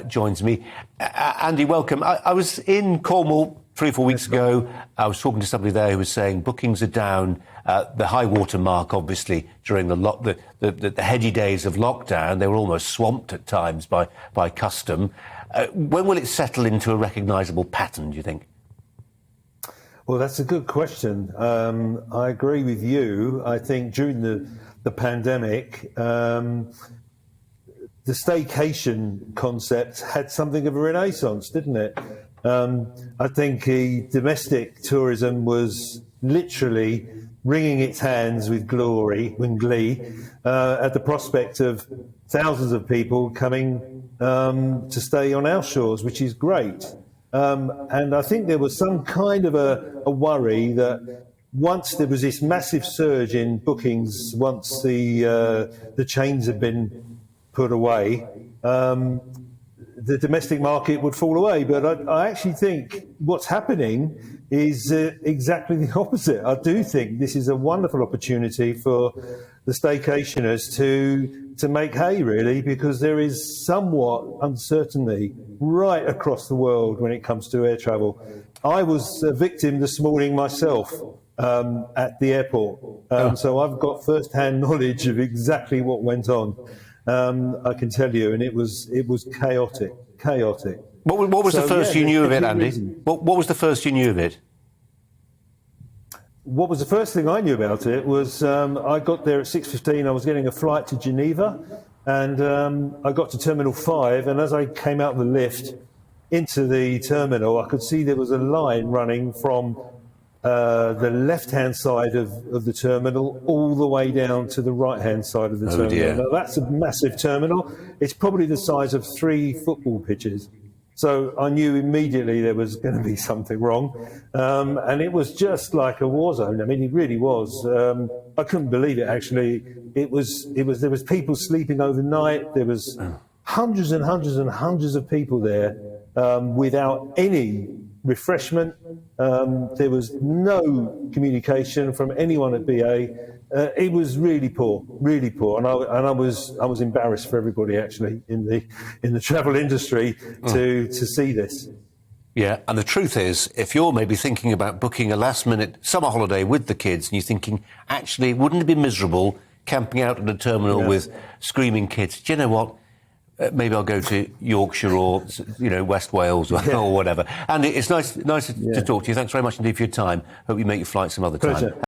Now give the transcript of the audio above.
joins me. Andy, welcome. I was in Cornwall 3 or 4 weeks ago. I was talking to somebody there who was saying bookings are down. The high water mark, obviously, during the heady days of lockdown. They were almost swamped at times by custom. When will it settle into a recognisable pattern, do you think? Well, that's a good question. I agree with you. I think during the pandemic, the staycation concept had something of a renaissance, didn't it? I think domestic tourism was literally wringing its hands with glee at the prospect of thousands of people coming to stay on our shores, which is great. And I think there was some kind of a worry that once there was this massive surge in bookings, once the chains had been put away, the domestic market would fall away. But I actually think what's happening is exactly the opposite. I do think this is a wonderful opportunity for the staycationers to make hay, really, because there is somewhat uncertainty right across the world when it comes to air travel. I was a victim this morning myself at the airport, so I've got first-hand knowledge of exactly what went on. I can tell you, and it was chaotic. What was the first you knew of it, Andy? What was the first you knew of it? What was the first thing I knew about it was I got there at 6:15. I was getting a flight to Geneva, and I got to Terminal 5, and as I came out of the lift into the terminal, I could see there was a line running from the left-hand side of the terminal all the way down to the right-hand side of the terminal. Dear. Now, that's a massive terminal. It's probably the size of 3 football pitches. So I knew immediately there was going to be something wrong. And it was just like a war zone. I mean, it really was. I couldn't believe it, actually. There was people sleeping overnight. There was hundreds and hundreds and hundreds of people there without any refreshment. There was no communication from anyone at BA. It was really poor, and I was embarrassed for everybody, actually, in the travel industry to see this. Yeah, and the truth is, if you're maybe thinking about booking a last-minute summer holiday with the kids, and you're thinking, actually, wouldn't it be miserable camping out at a terminal with screaming kids? Do you know what? Maybe I'll go to Yorkshire or, West Wales or whatever. And it's nice to talk to you. Thanks very much indeed for your time. Hope you make your flight some other time. Pleasure.